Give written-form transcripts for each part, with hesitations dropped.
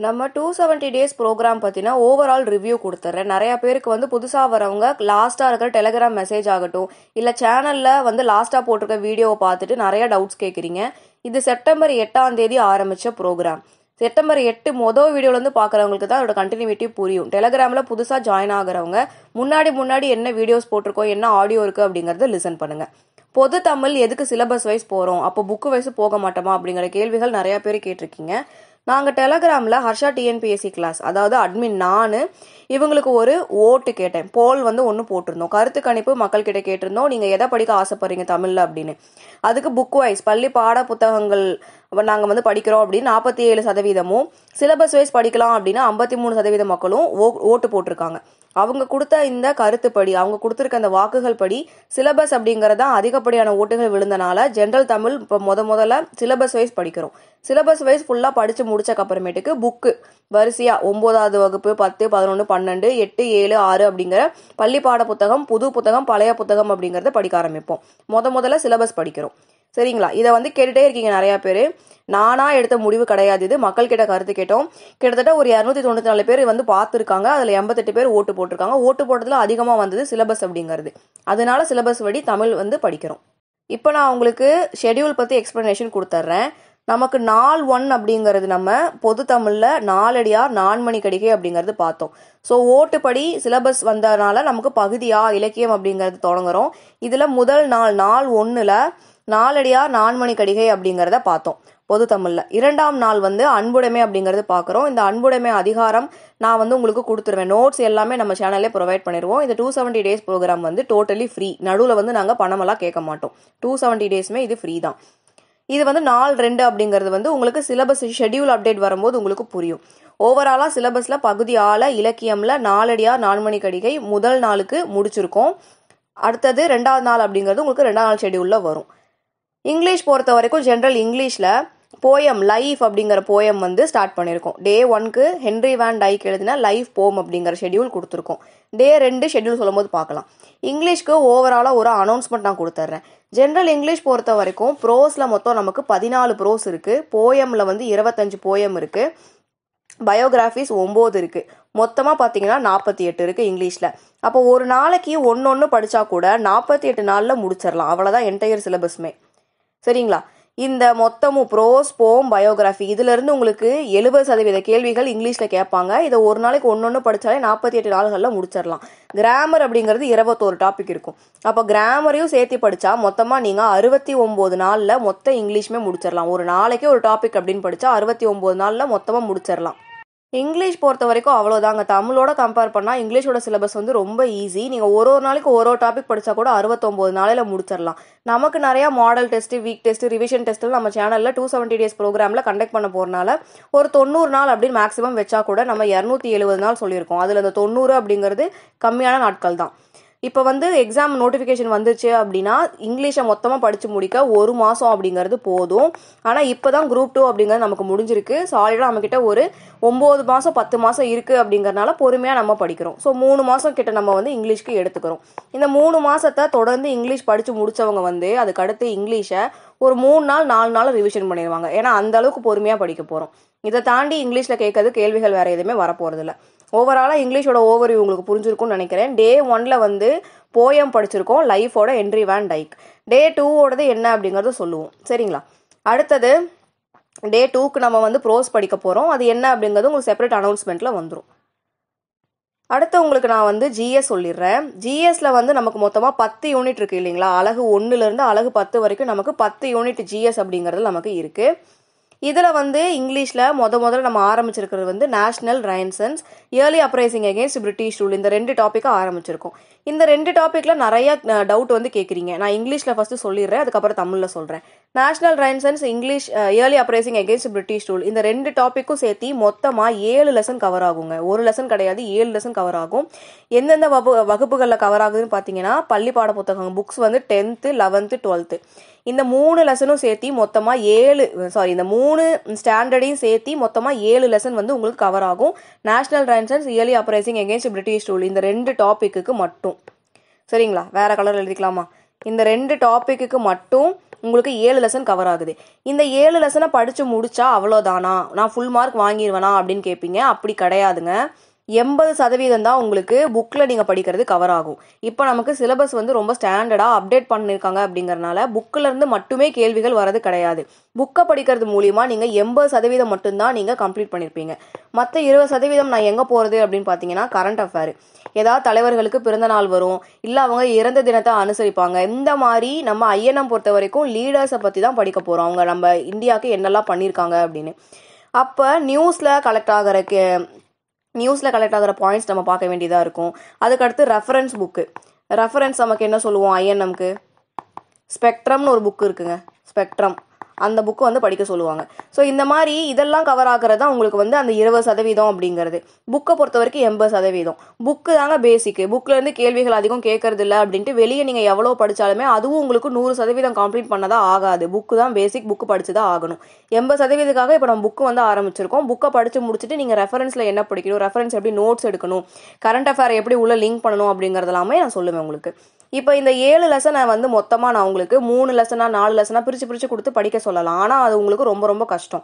நம்ம 270 days program பற்றினா overall review கொடுத்துட்றேன். நிறையா பேருக்கு வந்து புதுசாக வரவங்க லாஸ்ட்டாக இருக்கிற டெலிகிராம் மெசேஜ் ஆகட்டும், இல்லை சேனலில் வந்து லாஸ்ட்டாக போட்டிருக்க வீடியோவை பார்த்துட்டு நிறைய டவுட்ஸ் கேட்குறீங்க. இது செப்டம்பர் 8ஆம் தேதி ஆரம்பித்த ப்ரோக்ராம். செப்டம்பர் 8 மொதல் வீடியோலேருந்து பார்க்குறவங்களுக்கு தான் அதோட கண்டினியூட்டி புரியும். டெலிகிராமில் புதுசாக ஜாயின் ஆகிறவங்க முன்னாடி என்ன வீடியோஸ் போட்டிருக்கோம், என்ன ஆடியோ இருக்குது அப்படிங்கிறத லிசன் பண்ணுங்கள். பொது தமிழ் எதுக்கு சிலபஸ் வைஸ் போகிறோம், அப்போ புக்கு வைஸ் போக மாட்டோமா அப்படிங்கிற கேள்விகள் நிறையா பேர் கேட்டிருக்கீங்க. நாங்கள் டெலகிராமில் ஹர்ஷா டிஎன்பிஎஸ்சி கிளாஸ், அதாவது அட்மின் நான் இவங்களுக்கு ஒரு ஓட்டு கேட்டேன். போல் வந்து ஒன்று போட்டிருந்தோம், கருத்து கணிப்பு மக்கள்கிட்ட கேட்டிருந்தோம், நீங்கள் எதை படிக்க ஆசைப்படுறீங்க தமிழில் அப்படின்னு. அதுக்கு புக் வைஸ் பள்ளி பாட புத்தகங்கள் நாங்கள் வந்து படிக்கிறோம் அப்படின்னு 47%, சிலபஸ் வைஸ் படிக்கலாம் அப்படின்னா 53% மக்களும் ஓட்டு போட்டிருக்காங்க. அவங்க கொடுத்த இந்த கருத்துப்படி, அவங்க கொடுத்துருக்க அந்த வாக்குகள் படி சிலபஸ் அப்படிங்கிறதா அதிகப்படியான ஓட்டுகள் விழுந்தனால ஜென்ரல் தமிழ் இப்போ முதல்ல சிலபஸ் வைஸ் படிக்கிறோம். சிலபஸ் வைஸ் ஃபுல்லாக படித்து முடிச்சக்கப்புறமேட்டுக்கு புக்கு வரிசையாக 9ஆவது வகுப்பு 10, 11, 12, 8, 7, 6 அப்படிங்கிற பள்ளி பாட புத்தகம், புது புத்தகம், பழைய புத்தகம் அப்படிங்கிறத படிக்க ஆரம்பிப்போம். முதல்ல சிலபஸ் படிக்கிறோம். சரிங்களா? இதை வந்து கேட்டுகிட்டே இருக்கீங்க நிறையா பேர். நானாக எடுத்த முடிவு கிடையாது, இது மக்கள் கிட்ட கருத்து கேட்டோம். கிட்டத்தட்ட ஒரு 294 பேர் வந்து பார்த்துருக்காங்க. அதில் 88 பேர் ஓட்டு போட்டிருக்காங்க. ஓட்டு போட்டதில் அதிகமாக வந்தது சிலபஸ் அப்படிங்கிறது. அதனால சிலபஸ் படி தமிழ் வந்து படிக்கிறோம். இப்போ நான் உங்களுக்கு ஷெடியூல் பற்றி எக்ஸ்ப்ளனேஷன் கொடுத்துட்றேன். நமக்கு நாள் 1 அப்படிங்கிறது நம்ம பொது தமிழில் நாலடியார் நான்மணி கடிகை அப்படிங்கிறது பார்த்தோம். ஸோ ஓட்டுப்படி சிலபஸ் வந்ததுனால நமக்கு பகுதியா இலக்கியம் அப்படிங்கிறது தொடங்குறோம். இதில் முதல் நாள் 1ல் நாலடியார் நான்மணி கடிகை அப்படிங்கிறத பார்த்தோம் பொது தமிழில். 2ஆம் நாள் வந்து அன்புடைமை அப்படிங்கிறது பார்க்குறோம். இந்த அன்புடைமை அதிகாரம் நான் வந்து உங்களுக்கு கொடுத்துருவேன். நோட்ஸ் எல்லாமே நம்ம சேனல்லே ப்ரொவைட் பண்ணிடுவோம். இந்த 270 டேஸ் ப்ரோக்ராம் வந்து டோட்டலி ஃப்ரீ. நடுவில் வந்து நாங்கள் பணமெல்லாம் கேட்க மாட்டோம். 270 டேஸுமே இது ஃப்ரீ தான். இது வந்து நாள் 2 அப்படிங்கிறது வந்து உங்களுக்கு சிலபஸ் ஷெடியூல் அப்டேட் வரும்போது உங்களுக்கு புரியும். ஓவராலாக சிலபஸில் பகுதி ஆள இலக்கியமில் நாலடியார் நான்மணி கடிகை முதல் நாளுக்கு முடிச்சிருக்கோம். அடுத்தது 2ஆவது நாள் அப்படிங்கிறது உங்களுக்கு 2ஆம் நாள் ஷெடியூலில் வரும். இங்கிலீஷ் பொறுத்த வரைக்கும் ஜென்ரல் இங்கிலீஷில் போயம் லைஃப் அப்படிங்கிற போயம் வந்து ஸ்டார்ட் பண்ணியிருக்கோம். டே 1க்கு ஹென்ரி வேன் டைக் எழுதின லைஃப் போம் அப்படிங்கிற ஷெடியூல் கொடுத்துருக்கோம். டே 2 ஷெடியூல் சொல்லும் போது பார்க்கலாம். இங்கிலீஷ்க்கு ஓவராலாக ஒரு அனௌன்ஸ்மெண்ட் நான் கொடுத்துட்றேன். ஜென்ரல் இங்கிலீஷ் பொறுத்த வரைக்கும் ப்ரோஸில் மொத்தம் நமக்கு 14 ப்ரோஸ் இருக்குது. போயமில் வந்து 25 போயம் இருக்குது. பயோகிராஃபிஸ் 9 இருக்குது. மொத்தமாக பார்த்தீங்கன்னா 48 இருக்குது இங்கிலீஷில். அப்போ ஒரு நாளைக்கு ஒன்று படித்தா கூட 48 நாளில் முடிச்சிடலாம். அவ்வளோதான் என்டையர் சிலபஸுமே. சரிங்களா? இந்த மொத்தமும் ப்ரோஸ், போம், பயோகிராஃபி இதிலிருந்து உங்களுக்கு 70% கேள்விகள் இங்கிலீஷில் கேட்பாங்க. இதை ஒரு நாளைக்கு ஒன்று படித்தாலே 48 நாள்களில் முடிச்சிடலாம். கிராமர் அப்படிங்கிறது 21 டாபிக் இருக்கும். அப்போ கிராமரையும் சேர்த்து படித்தா மொத்தமாக நீங்கள் 69 நாளில் மொத்த இங்கிலீஷுமே முடிச்சிடலாம். ஒரு நாளைக்கு ஒரு டாபிக் அப்படின்னு படித்தா 69 நாளில் மொத்தமாக முடிச்சிடலாம். இங்கிலீஷ் பொறுத்த வரைக்கும் அவ்வளோதாங்க. தமிழோட கம்பேர் பண்ணால் இங்கிலீஷோட சிலபஸ் வந்து ரொம்ப ஈஸி. நீங்கள் ஒரு நாளைக்கு ஒரு டாபிக் படித்தா கூட 69 நாளில் முடிச்சிடலாம். நமக்கு நிறையா model test, week test, revision test நம்ம சேனலில் 270 டேஸ் ப்ரோக்ராமில் கண்டக்ட் பண்ண போகிறனால ஒரு 90 நாள் அப்படின்னு மேக்ஸிமம் வச்சா கூட நம்ம 270 நாள் சொல்லியிருக்கோம். அதில் அந்த 90 அப்படிங்கிறது கம்மியான நாட்கள் தான். இப்போ வந்து எக்ஸாம் நோட்டிஃபிகேஷன் வந்துச்சு அப்படின்னா இங்கிலீஷை மொத்தமாக படித்து முடிக்க 1 மாதம் அப்படிங்கிறது போதும். ஆனால் இப்போ தான் குரூப் 2 அப்படிங்கிறது நமக்கு முடிஞ்சிருக்கு. சாலிடாக நம்மக்கிட்ட ஒரு 9 மாதம் 10 மாதம் இருக்குது அப்படிங்கிறனால பொறுமையாக நம்ம படிக்கிறோம். ஸோ 3 மாதம் கிட்ட நம்ம வந்து இங்கிலீஷ்க்கு எடுத்துக்கிறோம். இந்த 3 மாதத்தை தொடர்ந்து இங்கிலீஷ் படித்து முடித்தவங்க வந்து அதுக்கு அடுத்து இங்கிலீஷை ஒரு 3 நாள் 4 நாள் ரிவிஷன் பண்ணிடுவாங்க. ஏன்னா அந்த அளவுக்கு பொறுமையாக படிக்க போகிறோம். இதை தாண்டி இங்கிலீஷில் கேட்கறது கேள்விகள் வேறு எதுவுமே வரப்போகிறதில்ல. ஓவராலாக இங்கிலீஷோட ஓவர்வியூ உங்களுக்கு புரிஞ்சிருக்கும்னு நினைக்கிறேன். டே 1ல் வந்து போயம் படிச்சிருக்கோம், லைஃபோட ஹென்ரி வேன் டைக். டே 2ஓடது என்ன அப்படிங்கிறத சொல்லுவோம். சரிங்களா? அடுத்தது டே 2க்கு நம்ம வந்து ப்ரோஸ் படிக்க போகிறோம். அது என்ன அப்படிங்கிறது உங்களுக்கு செப்பரேட் அனௌன்ஸ்மெண்ட்டில் வந்துடும். அடுத்து உங்களுக்கு நான் வந்து ஜிஎஸ் சொல்லிடுறேன். ஜிஎஸ்ல வந்து நமக்கு மொத்தமாக 10 யூனிட் இருக்குது இல்லைங்களா? அழகு 1லேருந்து அழகு 10 வரைக்கும் நமக்கு 10 யூனிட் ஜிஎஸ் அப்படிங்கிறது நமக்கு இருக்குது. இதில் வந்து இங்கிலீஷில் முதல்ல நம்ம ஆரம்பிச்சிருக்கிறது வந்து national renaissance, early uprising against British rule, இந்த 2 டாப்பிக்காக ஆரம்பிச்சிருக்கோம். இந்த 2 டாப்பிக்கில் நிறைய டவுட் வந்து கேட்குறீங்க. நான் இங்கிலீஷில் ஃபஸ்ட்டு சொல்லிடுறேன், அதுக்கப்புறம் தமிழில் சொல்கிறேன். National renaissance, English, early uprising against British rule, இந்த 2 டாப்பிக்கும் சேர்த்து மொத்தமாக 7 லெசன் கவர் ஆகுங்க. ஒரு லெசன் கிடையாது, 7 லெசன் கவர் ஆகும். எந்தெந்த வகுப்புகளில் கவர் ஆகுதுன்னு பார்த்தீங்கன்னா பள்ளி பாட புத்தகம் புக்ஸ் வந்து 10th, 11th, 12th இந்த 3 லெசனும் சேர்த்தி மொத்தமாக இந்த 3 ஸ்டாண்டர்டையும் சேர்த்தி மொத்தமாக 7 லெசன் வந்து உங்களுக்கு கவர் ஆகும். National renaissance, early uprising against British rule இந்த 2 டாப்பிக்கு மட்டும். சரிங்களா? வேற கலர் எழுதிக்கலாமா? இந்த 2 டாபிக்கு மட்டும் உங்களுக்கு 7 லெசன் கவர் ஆகுது. இந்த 7 லெசனை படித்து முடிச்சா அவ்வளோதானா, நான் ஃபுல் மார்க் வாங்கிடுவேனா அப்படின்னு கேட்பீங்க. அப்படி கிடையாதுங்க. 80% தான் உங்களுக்கு புக்கில் நீங்கள் படிக்கிறது கவர் ஆகும். இப்போ நமக்கு சிலபஸ் வந்து ரொம்ப ஸ்டாண்டர்டாக அப்டேட் பண்ணியிருக்காங்க அப்படிங்கிறனால புக்கிலேருந்து மட்டுமே கேள்விகள் வரது கிடையாது. புக்கை படிக்கிறது மூலிமா நீங்கள் 80% மட்டும்தான் நீங்கள் கம்ப்ளீட் பண்ணியிருப்பீங்க. மற்ற 20% நான் எங்கே போகிறது அப்படின்னு பார்த்தீங்கன்னா கரண்ட் அஃபேர், ஏதாவது தலைவர்களுக்கு பிறந்த நாள் வரும், இல்லை அவங்க இறந்த தினத்தை அனுசரிப்பாங்க. இந்த மாதிரி நம்ம ஐஎன்எம் பொறுத்த வரைக்கும் லீடர்ஸை பற்றி தான் படிக்க போகிறோம். அவங்க நம்ம இந்தியாவுக்கு என்னெல்லாம் பண்ணியிருக்காங்க அப்படின்னு. அப்போ நியூஸில் கலெக்ட் ஆகிற பாயிண்ட்ஸ் நம்ம பார்க்க வேண்டியதாக இருக்கும். அதுக்கடுத்து ரெஃபரன்ஸ் புக்கு. ரெஃபரன்ஸ் நமக்கு என்ன சொல்லுவோம் ஐஎன்எம்க்கு? ஸ்பெக்ட்ரம்னு ஒரு புக்கு இருக்குங்க, ஸ்பெக்ட்ரம். அந்த புக்கு வந்து படிக்க சொல்லுவாங்க. ஸோ இந்த மாதிரி இதெல்லாம் கவர் ஆகிறது தான் உங்களுக்கு வந்து அந்த 20% அப்படிங்கிறது. புக்கை பொறுத்த வரைக்கும் 80%. புக்கு தாங்க பேசிக்கு. புக்கிலேருந்து கேள்விகள் அதிகம் கேட்கறது இல்லை அப்படின்ட்டு வெளியே நீங்கள் எவ்வளோ படித்தாலுமே அதுவும் உங்களுக்கு 100% கம்ப்ளீட் பண்ணதான் ஆகாது. புக்கு தான் பேசிக், புக்கு படிச்சு தான் ஆகணும். 80%க்காக இப்போ நம்ம புக்கு வந்து ஆரம்பிச்சிருக்கோம். புக்கை படித்து முடிச்சுட்டு நீங்கள் ரெஃபரன்ஸில் என்ன படிக்கணும், ரெஃபரன்ஸ் எப்படி நோட்ஸ் எடுக்கணும், கரண்ட் அஃபேர் எப்படி உள்ள லிங்க் பண்ணணும் அப்படிங்கிறதெல்லாமே நான் சொல்லுவேன் உங்களுக்கு. இப்போ இந்த 7 லெசனை வந்து மொத்தமாக நான் உங்களுக்கு 3 லெசனாக 4 லெசனாக பிரித்து கொடுத்து படிக்க சொல்லலாம். ஆனால் அது உங்களுக்கு ரொம்ப ரொம்ப கஷ்டம்.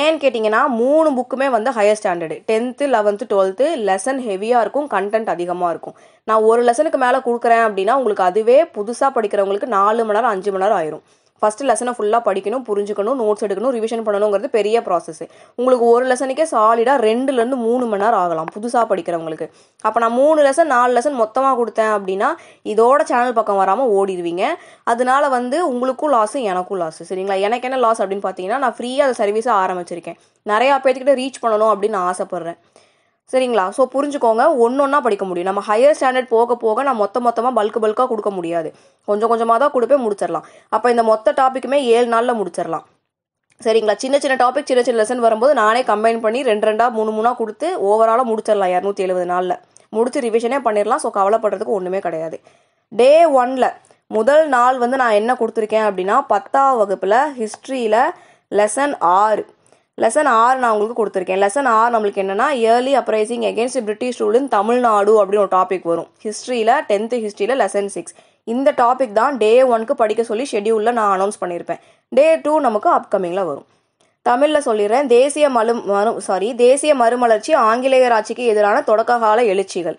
ஏன்னு கேட்டிங்கன்னா 3 புக்குமே வந்து higher standard. 10th 11th 12th lesson ஹெவியாக இருக்கும், கண்டென்ட் அதிகமாக இருக்கும். நான் ஒரு லெசனுக்கு மேலே கொடுக்குறேன் அப்படின்னா உங்களுக்கு அதுவே புதுசாக படிக்கிறவங்களுக்கு 4 மணி நேரம் 5 மணி நேரம் ஆயிரும். ஃபஸ்ட்டு லெசனை ஃபுல்லாக படிக்கணும், புரிஞ்சுக்கணும், நோட்ஸ் எடுக்கணும், ரிவிஷன் பண்ணணுங்கிறது பெரிய ப்ராசஸ். உங்களுக்கு ஒரு லெசனுக்கே சாலிடாக 2லேருந்து 3 மணி நேரம் ஆகலாம் புதுசாக படிக்கிறவங்களுக்கு. அப்போ நான் 3 லெசன் 4 லெசன் மொத்தமாக கொடுத்தேன் அப்படின்னா இதோட சேனல் பக்கம் வராமல் ஓடிடுவீங்க. அதனால வந்து உங்களுக்கும் லாஸு, எனக்கும் லாஸு. சரிங்களா? எனக்கு என்ன லாஸ் அப்படின்னு பார்த்தீங்கன்னா நான் ஃப்ரீயாக அந்த சர்வீஸை ஆரம்பிச்சிருக்கேன். நிறையா பேர்த்துக்கிட்ட ரீச் பண்ணணும் அப்படின்னு நான் ஆசைப்பட்றேன். சரிங்களா? ஸோ புரிஞ்சுக்கோங்க, ஒன்றா படிக்க முடியும். நம்ம ஹையர் ஸ்டாண்டர்ட் போக போக நான் மொத்தமாக பல்காக கொடுக்க முடியாது. கொஞ்சம் கொஞ்சமாக தான் கொடுப்பேன், முடிச்சிடலாம். அப்போ இந்த மொத்த டாப்பிக்குமே 7 நாளில் முடிச்சிடலாம். சரிங்களா? சின்ன டாபிக் சின்ன லெசன் வரும்போது நானே கம்பைன் பண்ணி 2 3 கொடுத்து ஓவராலாக முடிச்சிடலாம். 270 நாளில் முடிச்சு ரிவிஷனே பண்ணிடலாம். ஸோ கவலைப்படுறதுக்கு ஒன்றுமே கிடையாது. டே 1ல் முதல் நாள் வந்து நான் என்ன கொடுத்துருக்கேன் அப்படின்னா 10ஆம் வகுப்பில் ஹிஸ்ட்ரியில் லெசன் 6 நான் உங்களுக்கு கொடுத்துருக்கேன். லெசன் 6 நம்மளுக்கு என்னன்னா early uprising against British rule in Tamil Nadu அப்படின்னு ஒரு டாபிக் வரும். ஹிஸ்ட்ரியில் 10th ஹிஸ்ட்ரியில் லெசன் 6. இந்த டாபிக் தான் டே 1க்கு படிக்க சொல்லி ஷெடியூலில் நான் அனௌன்ஸ் பண்ணியிருப்பேன். டே 2 நமக்கு அப்கமிங்கில் வரும். தமிழில் சொல்லிடுறேன். தேசிய மறுமலர்ச்சி, ஆங்கிலேயர் ஆட்சிக்கு எதிரான தொடக்க கால எழுச்சிகள்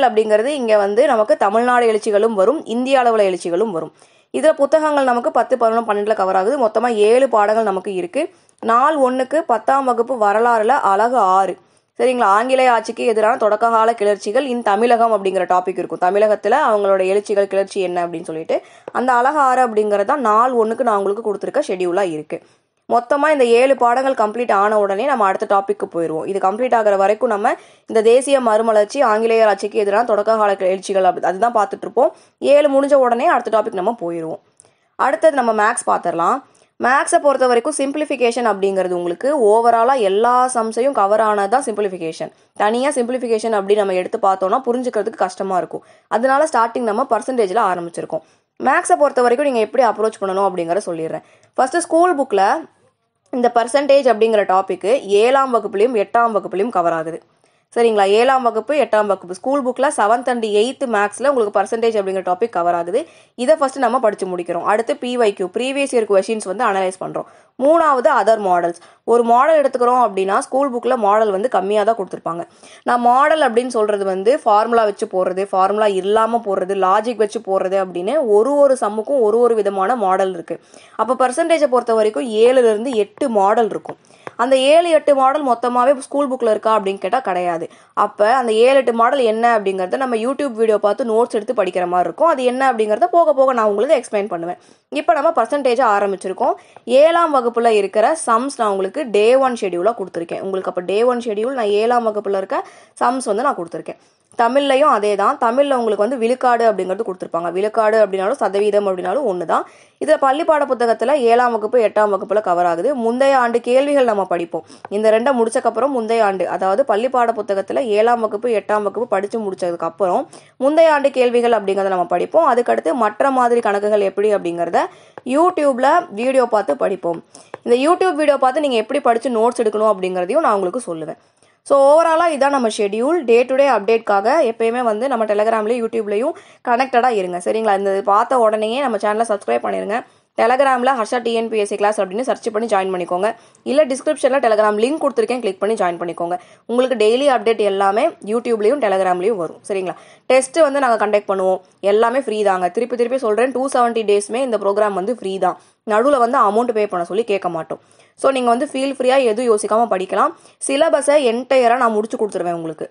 அப்படிங்கிறது இங்கே வந்து நமக்கு தமிழ்நாடு எழுச்சிகளும் வரும், இந்திய அளவில் எழுச்சிகளும் வரும். இதில் புத்தகங்கள் நமக்கு 10, 11, 12 கவர் ஆகுது. மொத்தமாக 7 பாடங்கள் நமக்கு இருக்குது. நாள் 1க்கு 10ஆம் வகுப்பு வரலாறுல அழகு 6. சரிங்களா? ஆங்கிலேய ஆட்சிக்கு எதிரான தொடக்க கால கிளர்ச்சிகள் இன் தமிழகம் அப்படிங்கிற டாபிக் இருக்கும். தமிழகத்தில் அவங்களோட எழுச்சிகள், கிளர்ச்சி என்ன அப்படின்னு சொல்லிட்டு அந்த அழகு 6 அப்படிங்கிறது தான் நாள் 1க்கு நான் உங்களுக்கு கொடுத்துருக்க ஷெடியூலாக இருக்குது. மொத்தமாக இந்த 7 பாடங்கள் கம்ப்ளீட் ஆன உடனே நம்ம அடுத்த டாபிக்கு போயிடுவோம். இது கம்ப்ளீட் ஆகிற வரைக்கும் நம்ம இந்த தேசிய மறுமலர்ச்சி, ஆங்கிலேயர் ஆட்சிக்கு எதிரான தொடக்க கால எழுச்சிகள் அதுதான் பார்த்துட்டு இருப்போம். 7 முடிஞ்ச உடனே அடுத்த டாபிக் நம்ம போயிடுவோம். அடுத்தது நம்ம மேக்ஸ் பார்த்துடலாம். மேக்ஸை பொறுத்த வரைக்கும் சிம்பிளிஃபிகேஷன் அப்படிங்கிறது உங்களுக்கு ஓவராலாக எல்லா சம்ஸையும் கவர் ஆனது தான் சிம்பிளிஃபிகேஷன். தனியாக சிம்பிளிஃபிகேஷன் அப்படி நம்ம எடுத்து பார்த்தோம்னா புரிஞ்சுக்கிறதுக்கு கஷ்டமாக இருக்கும். அதனால ஸ்டார்டிங் நம்ம பர்சன்டேஜில் ஆரம்பிச்சிருக்கோம். மேக்ஸை பொறுத்த வரைக்கும் நீங்கள் எப்படி அப்ரோச் பண்ணணும் அப்படிங்கிற சொல்லிடுறேன். ஃபஸ்ட்டு ஸ்கூல் புக்கில் இந்த பர்சன்டேஜ் அப்படிங்கிற டாபிக்கு 7ஆம் வகுப்புலையும் 8ஆம் வகுப்புலையும் கவர் ஆகுது. சரிங்களா? 7ஆம் வகுப்பு 8ஆம் வகுப்பு ஸ்கூல் புக்கில் 7th and 8th மேக்ஸில் உங்களுக்கு பர்சன்டேஜ் அப்படிங்கிற டாபிக் கவர் ஆகுது. இதை ஃபஸ்ட்டு நம்ம படித்து முடிக்கிறோம். அடுத்து PYQ ப்ரீவியஸ் இயர் கொஷின்ஸ் வந்து அனலைஸ் பண்ணுறோம். 3வது அதர் மாடல்ஸ். ஒரு மாடல் எடுத்துக்கிறோம் அப்படின்னா ஸ்கூல் புக்கில் மாடல் வந்து கம்மியாக தான் கொடுத்துருப்பாங்க. நான் மாடல் அப்படின்னு சொல்கிறது வந்து ஃபார்முலா வச்சு போடுறது, ஃபார்முலா இல்லாமல் போடுறது, லாஜிக் வச்சு போடுறது அப்படின்னு ஒரு சம்முக்கும் ஒரு விதமான மாடல் இருக்குது. அப்போ பர்சன்டேஜை பொறுத்த வரைக்கும் 7லேருந்து 8 மாடல் இருக்கும். அந்த 7-8 மாடல் மொத்தமாகவே ஸ்கூல் புக்கில் இருக்கா அப்படின்னு கேட்டால் கிடையாது. அப்போ அந்த 7-8 மாடல் என்ன அப்படிங்கிறத நம்ம யூடியூப் வீடியோ பார்த்து நோட்ஸ் எடுத்து படிக்கிற மாதிரி இருக்கும். அது என்ன அப்படிங்கிறத போக நான் உங்களுக்கு எக்ஸ்பிளைன் பண்ணுவேன். இப்போ நம்ம பர்சன்டேஜை ஆரம்பிச்சிருக்கோம். 7ஆம் வகுப்பில் இருக்கிற சம்ஸ் நான் உங்களுக்கு டே 1 ஷெடியூலாக கொடுத்துருக்கேன். உங்களுக்கு அப்போ டே 1 ஷெடியூல் நான் 7ஆம் வகுப்பில் இருக்க சம்ஸ் வந்து நான் கொடுத்துருக்கேன். தமிழ்லையும் அதே தான். தமிழில் உங்களுக்கு வந்து விழுக்காடு அப்படிங்கிறது கொடுத்துருப்பாங்க. விழுக்காடு அப்படின்னாலும் சதவீதம் அப்படின்னாலும் ஒன்று தான். இதில் பள்ளிப்பாட புத்தகத்தில் 7ஆம் வகுப்பு 8ஆம் வகுப்பில் கவர் ஆகுது. முந்தைய ஆண்டு கேள்விகள் நம்ம படிப்போம். இந்த 2 முடிச்சக்கப்புறம் முந்தைய ஆண்டு, அதாவது பள்ளிப்பாட புத்தகத்தில் 7ஆம் வகுப்பு 8ஆம் வகுப்பு படித்து முடிச்சதுக்கப்புறம் முந்தைய ஆண்டு கேள்விகள் அப்படிங்கிறத நம்ம படிப்போம். அதுக்கடுத்து மற்ற மாதிரி கணக்குகள் எப்படி அப்படிங்கிறத யூடியூப்பில் வீடியோ பார்த்து படிப்போம். இந்த யூடியூப் வீடியோ பார்த்து நீங்கள் எப்படி படித்து நோட்ஸ் எடுக்கணும் அப்படிங்கிறதையும் நான் உங்களுக்கு சொல்லுவேன். ஸோ ஓவராலாக இதான் நம்ம ஷெடியூல். டே டு டே அப்டேட்காக எப்பயுமே வந்து நம்ம டெலகிராம்லேயும் யூடியூப்லேயும் கனெக்டடாக இருங்க சரிங்களா. இந்த பார்த்த உடனேயே நம்ம சேனலை சப்ஸ்கிரைப் பண்ணிடுங்க. டெலகிராமில் ஹர்ஷா டிஎன்பிஎஸ்சி கிளாஸ் அப்படின்னு சர்ச் பண்ணி ஜாயின் பண்ணிக்கோங்க. இல்லை டிஸ்கிரிப்ஷனில் டெலகிராம் லிங்க் கொடுத்துருக்கேன், கிளிக் பண்ணி ஜாயின் பண்ணிக்கோங்க. உங்களுக்கு டெய்லி அப்டேட் எல்லாமே யூடியூப்லேயும் டெலகிராம்லேயும் வரும் சரிங்களா. டெஸ்ட்டு வந்து நாங்கள் கண்டக்ட் பண்ணுவோம், எல்லாமே ஃப்ரீ தாங்க. திருப்பி சொல்கிறேன், 270 டேஸ்மே இந்த ப்ரோக்ராம் வந்து ஃப்ரீ தான். நடுவில் வந்து அமௌண்ட் பே பண்ண சொல்லி கேட்க மாட்டோம். ஸோ நீங்கள் வந்து ஃபீல் ஃப்ரீயாக எதுவும் யோசிக்காமல் படிக்கலாம். சிலபஸை என்டையராக நான் முடிச்சு கொடுத்துருவேன் உங்களுக்கு.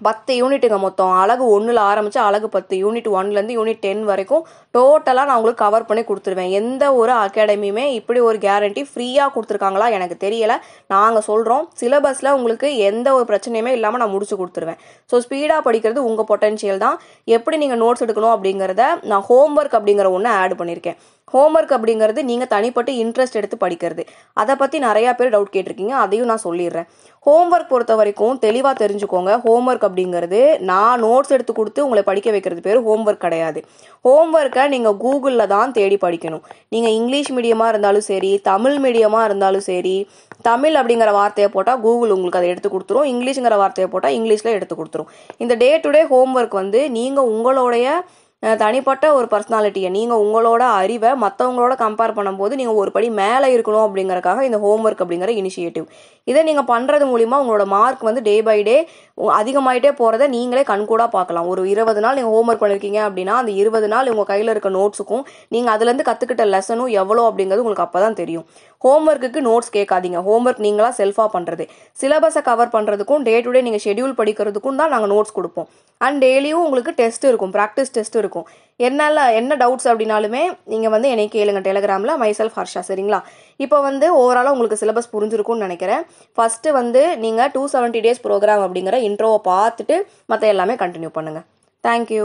10 யூனிட்டுங்க மொத்தம். அழகு 1ல் ஆரம்பிச்சு அழகு 10, யூனிட் 1லேருந்து யூனிட் 10 வரைக்கும் டோட்டலாக நான் உங்களுக்கு கவர் பண்ணி கொடுத்துருவேன். எந்த ஒரு அகாடமியுமே இப்படி ஒரு கேரண்டி ஃப்ரீயாக கொடுத்துருக்காங்களா எனக்கு தெரியலை. நாங்கள் சொல்கிறோம், சிலபஸில் உங்களுக்கு எந்த ஒரு பிரச்சனையுமே இல்லாமல் நான் முடிச்சு கொடுத்துருவேன். ஸோ ஸ்பீடாக படிக்கிறது உங்கள் பொட்டன்ஷியல் தான். எப்படி நீங்கள் நோட்ஸ் எடுக்கணும் அப்படிங்கிறத நான் ஹோம்ஒர்க் அப்படிங்கிற ஒன்று ஆட் பண்ணியிருக்கேன். ஹோம்ஒர்க் அப்படிங்கிறது நீங்கள் தனிப்பட்டு இன்ட்ரெஸ்ட் எடுத்து படிக்கிறது. அதை பற்றி நிறையா பேர் டவுட் கேட்டிருக்கீங்க, அதையும் நான் சொல்லிடுறேன். ஹோம்ஒர்க் பொறுத்த வரைக்கும் தெளிவாக தெரிஞ்சுக்கோங்க. ஹோம்ஒர்க் அப்படிங்கிறது நான் நோட்ஸ் எடுத்து கொடுத்து உங்களை படிக்க வைக்கிறது பேர் ஹோம்ஒர்க் கிடையாது. ஹோம்ஒர்க்கை நீங்கள் கூகுளில் தான் தேடி படிக்கணும். நீங்கள் இங்கிலீஷ் மீடியமாக இருந்தாலும் சரி, தமிழ் மீடியமாக இருந்தாலும் சரி, தமிழ் அப்படிங்கிற வார்த்தையை போட்டால் கூகுள் உங்களுக்கு அதை எடுத்து கொடுத்துரும், இங்கிலீஷுங்கிற வார்த்தையை போட்டால் இங்கிலீஷில் எடுத்து கொடுத்துரும். இந்த டே டு டே ஹோம்ஒர்க் வந்து நீங்கள் உங்களுடைய தனிப்பட்ட ஒரு பர்சனாலிட்டியை, நீங்கள் உங்களோட அறிவை மற்றவங்களோட கம்பேர் பண்ணும்போது நீங்கள் ஒரு படி மேலே இருக்கணும் அப்படிங்கறக்காக இந்த ஹோம்ஒர்க் அப்படிங்கிற இனிஷியேட்டிவ். இதை நீங்கள் பண்ணுறது மூலிமா உங்களோட மார்க் வந்து டே பை டே அதிகமாயிட்டே போகிறத நீங்களே கண்கூடாக பார்க்கலாம். ஒரு 20 நாள் நீங்கள் ஹோம்ஒர்க் பண்ணியிருக்கீங்க அப்படின்னா அந்த 20 நாள் உங்கள் கையில் இருக்க நோட்ஸுக்கும் நீங்கள் அதுலேருந்து கற்றுக்கிட்ட லெசனும் எவ்வளோ அப்படிங்கிறது உங்களுக்கு அப்போ தான் தெரியும். ஹோம்ஒர்க்குக்கு நோட்ஸ் கேட்காதீங்க. ஹோம்ஒர்க் நீங்களாக செல்ஃபாக பண்ணுறது. சிலபஸை கவர் பண்ணுறதுக்கும் டே டு டே நீங்கள் ஷெடியூல் படிக்கிறதுக்கும் தான் நாங்கள் நோட்ஸ் கொடுப்போம். அண்ட் டெய்லியும் உங்களுக்கு டெஸ்ட் இருக்கும், ப்ராக்டிஸ் டெஸ்ட் இருக்கும். என்ன டவுட்ஸ் அப்படின்னாலுமே நீங்கள் வந்து என்னை கேளுங்க டெலகிராமில், மைசெல்ஃப் ஹர்ஷா சரிங்களா. இப்போ வந்து ஓவராலாக உங்களுக்கு சிலபஸ் புரிஞ்சிருக்கும்னு நினைக்கிறேன். ஃபஸ்ட்டு வந்து நீங்கள் 270 டேஸ் ப்ரோக்ராம் அப்படிங்கிற இன்ட்ரோவை பார்த்துட்டு மற்ற எல்லாமே கண்டினியூ பண்ணுங்கள். தேங்க்யூ.